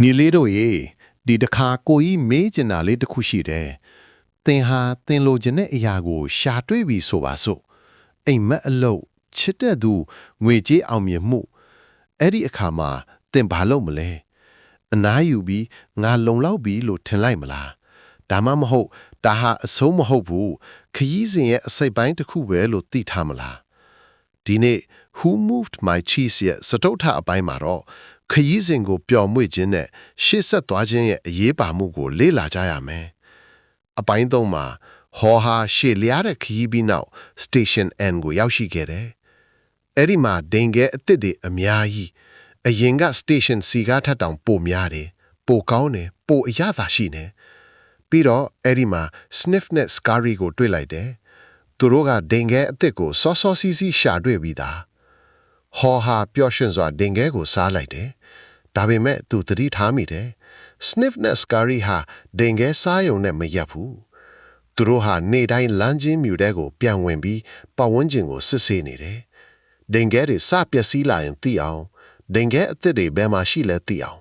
ညီလေးတို့ရေဒီတစ်ခါကိုကြီးမေးချင်တာလေးတစ်ခုရှိတယ်သင်ဟာသင်လိုချင်တဲ့အရာကိုရှာတွေ့ပြီဆိုပါစို့အိမ်မက်အလုပ်ချစ်တဲ့သူငွေကြေးအောင်မြင်မှုအဲ့ဒီအခါမှာသင်ဘာလုပ်မလဲအနားယူပြီးငါလုံလောက်ပြီလို့ထင်လိုက်မလားဒါမှမဟုတ်ဒါဟာအဆုံးမဟုတ်ဘူးခရီးစဉ်ရဲ့အစိပ်ပိုင်းတစ်ခုပဲလို့သိထားမလားဒီနေ့ Who Moved My Cheese ရဲ့စတုထအပိုင်းမှာတော့ခရီးစဉ်ကိုပျော်မွေ့ခြင်းနဲ့ရှေ့ဆက်သွားခြင်းရဲ့အရေးပါမှုကိုလေ့လာကြရမယ်။အပိုင်း3မှာဟောဟာရှေ့လျားတဲ့ခရီးပြီးနောက် Station N ကိုရောက်ရှိခဲ့တယ်။အဲ့ဒီမှာဒိန်ခဲအသစ်တွေအများကြီးအရင်က Station C ကထပ်တောင်ပိုများတယ်။ပိုကောင်းတယ်ပိုအရသာရှိနေ။ပြီးတော့အဲ့ဒီမှာ Sniff နဲ့ Scary ကိုတွေ့လိုက်တယ်။သူတို့ကဒိန်ခဲအသစ်ကိုစောစောစီးစီးရှာတွေ့ပြီးသား။ဟောဟာပျော်ရွှင်စွာဒိန်ခဲကိုစားလိုက်တယ်။ဒါပေမဲ့သူသတိထားမိတယ်။ Sniff နဲ့ Scary ဟာဒိန်ခဲစားယုံနဲ့မရပ်ဘူး။သူတို့ဟာနေတိုင်းလမ်းချင်းမြူတဲ့ကိုပြန်ဝင်ပြီးပတ်ဝန်းကျင်ကိုစစ်ဆေးနေတယ်။ဒိန်ခဲတွေစပျက်စီးလာရင်သိအောင်ဒိန်ခဲအသစ်တွေဘယ်မှာရှိလဲသိအောင်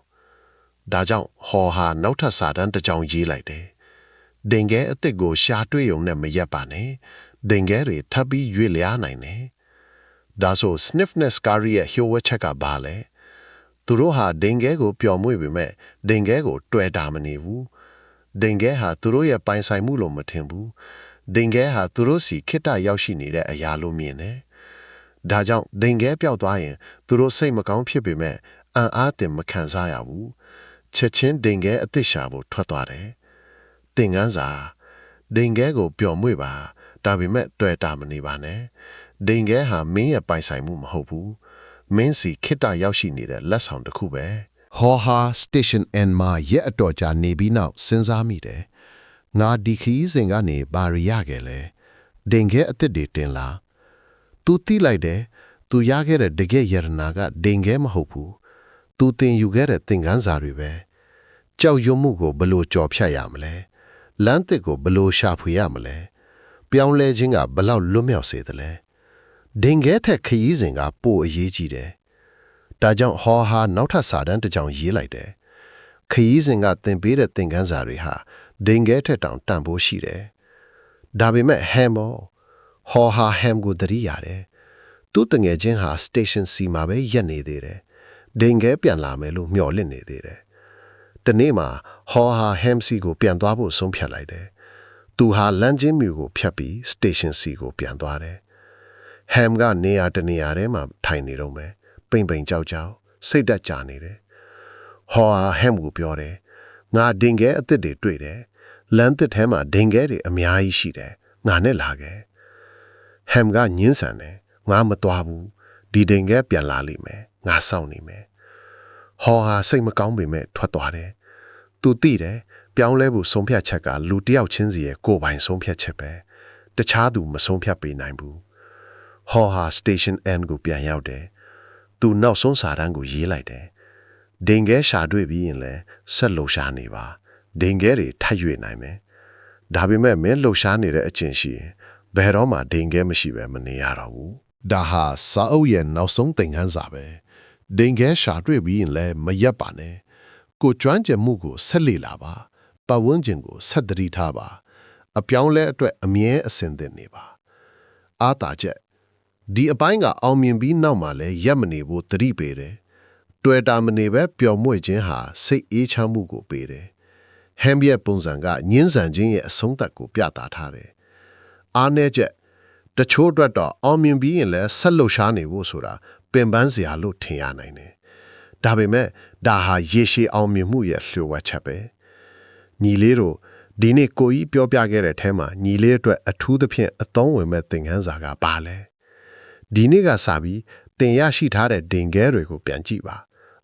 ဒါကြောင့်ဟောဟာနောက်ထပ်စာတမ်းတစ်ကြောင်းရေးလိုက်တယ်။ဒိန်ခဲအသစ်ကိုရှာတွေ့ုံနဲ့မရပ်ပါနဲ့။ဒိန်ခဲတွေထပ်ပြီးရွေ့လျားနိုင်တယ်။ဒါဆို Sniff နဲ့ Scary ရဲ့ဟိုဝက်ချက်ကဘာလဲသူတို့ဟာဒိန်ခဲကိုပျော်မွေ့ပေမဲ့ဒိန်ခဲကိုတွေ့တာမနေဘူးဒိန်ခဲဟာသူတို့ရဲ့ပိုင်ဆိုင်မှုလို့မထင်ဘူးဒိန်ခဲဟာသူတို့စီခိတ္တရောက်ရှိနေတဲ့အရာလို့မြင်တယ်ဒါကြောင့်ဒိန်ခဲပျောက်သွားရင်သူတို့စိတ်မကောင်းဖြစ်ပေမဲ့အံ့အားသင်မခံစားရဘူးချက်ချင်းဒိန်ခဲအသစ်ရှာဖို့ထွက်သွားတယ်သင်ခန်းစာဒိန်ခဲကိုပျော်မွေ့ပါဒါပေမဲ့တွေ့တာမနေပါနဲ့ဒိန်ခဲဟာမင်းရဲ့ပိုင်ဆိုင်မှုမဟုတ်ဘူးမင်းစီခိတ္တရောက်ရှိနေတဲ့လက်ဆောင်တစ်ခုပဲဟောဟာ Station N မှာရက်အတော်ကြာနေပြီးနောက်စဉ်းစားမိတယ်ငါဒီခီးစဉ်ကနေဘာရရခဲ့လဲဒင်ခဲအသစ်တွေတင်လာသူတိလိုက်တယ်သူရခဲ့တဲ့တကယ်ယရနာကဒင်ခဲမဟုတ်ဘူးသူတင်ယူခဲ့တဲ့သင်ခန်းစာတွေပဲကြောက်ရွံ့မှုကိုဘလို့ကြော်ဖြတ်ရမလဲလမ်းသစ်ကိုဘလို့ရှာဖွေရမလဲပြောင်းလဲခြင်းကဘလောက်လွတ်မြောက်စေသလဲဒင်ခဲထက်ခရီးစဉ်ကပိုအရေးကြီးတယ်။ဒါကြောင့်ဟောဟာနောက်ထပ်စာတမ်းတစ်ကြောင်ရေးလိုက်တယ်။ခရီးစဉ်ကသင်ပေးတဲ့သင်ခန်းစာတွေဟာဒင်ခဲထက်တောင်တန်ဖိုးရှိတယ်။ဒါပေမဲ့ဟမ်မောဟောဟာဟမ်ကိုသတိရတယ်။သူ့တငယ်ချင်းဟာ Station C မှာပဲရက်နေသေးတယ်။ဒင်ခဲပြန်လာမယ်လို့မျှော်လင့်နေသေးတယ်။တနေ့မှာဟောဟာဟမ်စီကိုပြန်သွားဖို့ဆုံးဖြတ်လိုက်တယ်။သူဟာလမ်းချင်းမြူကိုဖြတ်ပြီး Station C ကိုပြန်သွားတယ်။ဟမ်ကနေရာတနေရာထဲမှာထိုင်နေတော့မယ်ပိန်ပိန်ကြောက်ကြောက်စိတ်တက်ကြနေတယ်ဟောဟမ်ကိုပြောတယ်ငါဒင်ခဲအသစ်တွေတွေ့တယ်လမ်းသစ်ထဲမှာဒင်ခဲတွေအများကြီးရှိတယ်ငါနဲ့လာခဲ့ဟမ်ကညင်းဆန်တယ်ငါမသွားဘူးဒီဒင်ခဲပြန်လာလိမ့်မယ်ငါစောင့်နေမယ်ဟောဟာစိတ်မကောင်းပေမဲ့ထွက်သွားတယ်သူသိတယ်ပြောင်းလဲဖို့ဆုံးဖြတ်ချက်ကလူတစ်ယောက်ချင်းစီရဲ့ကိုယ်ပိုင်ဆုံးဖြတ်ချက်ပဲတခြားသူမဆုံးဖြတ်ပေးနိုင်ဘူးဟောဟာ Station N ကိုပြန်ရောက်တယ်။သူနောက်ဆုံးစာတမ်းကိုရေးလိုက်တယ်။ဒင်ခဲရှာတွေ့ပြီးရင်လည်းဆက်လှုပ်ရှားနေပါ။ဒင်ခဲတွေထပ်ရွေ့နိုင်မယ်။ဒါပေမဲ့မင်းလှုပ်ရှားနေတဲ့အကျင့်ရှိရင်ဘယ်တော့မှဒင်ခဲမရှိပဲမနေရတော့ဘူး။ဒါဟာစာအုပ်ရဲ့နောက်ဆုံးသင်ခန်းစာပဲ။ဒင်ခဲရှာတွေ့ပြီးရင်လည်းမရက်ပါနဲ့။ကိုကျွမ်းကျင်မှုကိုဆက်လေ့လာပါ။ပတ်ဝန်းကျင်ကိုဆက်သတိထားပါ။အပြောင်းလဲအတွက်အမြဲအဆင်သင့်နေပါ။အားသာချက်ဒီအပိုင်းကအောင်မြင်ပြီးနောက်မှလည်းရက်မနေဖို့သတိပေးတယ်။တွေ့တာမနေပဲပျော်မွေ့ခြင်းဟာစိတ်အေးချမ်းမှုကိုပေးတယ်။ဟမ်ရဲ့ပုံစံကညှင်းဆန်ခြင်းရဲ့အဆုံးသတ်ကိုပြသထားတယ်။အားနည်းချက်တချို့အတွက်တော့အောင်မြင်ပြီးရင်လည်းဆက်လှုပ်ရှားနေဖို့ဆိုတာပင်ပန်းစရာလို့ထင်ရနိုင်တယ်။ဒါပေမဲ့ဒါဟာရေရှည်အောင်မြင်မှုရဲ့လျှို့ဝှက်ချက်ပဲ။ညီလေးတို့ဒီနေ့ကိုကြီးပြောပြခဲ့တဲ့အထဲမှာညီလေးအတွက်အထူးသဖြင့်အသုံးဝင်မဲ့သင်ခန်းစာကဘာလဲ။ဒီနေ့ကစပြီးတင်ရရှိထားတဲ့ဒင်ခဲတွေကိုပြန်ကြည့်ပါ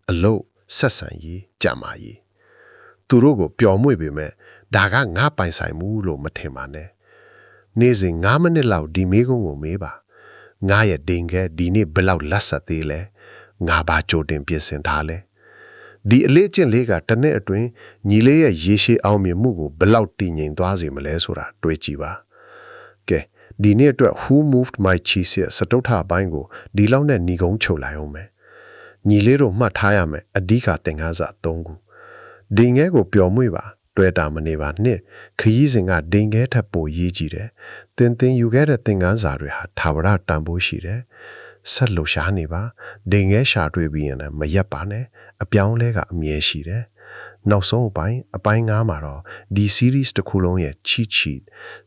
အလို့ဆက်ဆံရေးကြံပါရေးသူတို့ကိုပျော်မွေ့ပေမဲ့ဒါကငါပိုင်ဆိုင်မှုလို့မထင်ပါနဲ့နေ့စဉ်9မိနစ်လောက်ဒီမေးခွန်းကိုမေးပါငါရဲ့ဒင်ခဲဒီနေ့ဘယ်လောက်လက်ဆက်သေးလဲငါဘာကြိုတင်ပြင်ဆင်ထားလဲဒီအလေးကျင့်လေးကတစ်နှစ်အတွင်းညီလေးရဲ့ရေရှည်အောင်မြင်မှုကိုဘယ်လောက်တည်ငြိမ်သွားစေမလဲဆိုတာတွေးကြည့်ပါကဲဒီနေ့အတွက် Who Moved My Cheese ရဲ့စတုထပိုင်းကိုဒီလောက်နဲ့ညီကုန်းချုပ်လိုက်အောင်မယ်ညီလေးတို့မှတ်ထားရမယ်အဓိကသင်ခန်းစာ3ခု ဒိန်ငဲကိုပျော်မွေ့ပါတွေ့တာမနေပါနဲ့ခရီးစဉ်ကဒိန်ငဲထပ်ပိုရေးကြည့်တယ်တင်ယူခဲ့တဲ့သင်ခန်းစာတွေဟာထာဝရတန်ဖိုးရှိတယ်ဆက်လို့ရှားနေပါဒိန်ငဲရှာတွေ့ပြီးရင်လည်းမရက်ပါနဲ့အပြောင်းလဲကအမြဲရှိတယ်နောက်ဆုံးအပိုင်း9မှာတော့ဒီ series တစ်ခုလုံးရဲ့ချီ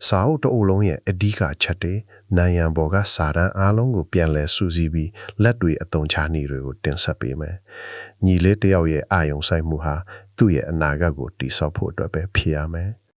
စာအုပ်တစ်အုပ်လုံးရဲ့အဓိကချက်တွေနိုင်ရန်ပေါ်ကစာတန်းအားလုံးကိုပြန်လဲစူးစီးပြီးလက်တွေအသုံးချနည်းတွေကိုတင်ဆက်ပေးမယ်ညီလေးတစ်ယောက်ရဲ့အာယုံဆိုင်မှုဟာသူ့ရဲ့အနာဂတ်ကိုတည်ဆောက်ဖို့အတွက်ပဲဖြစ်ရမယ်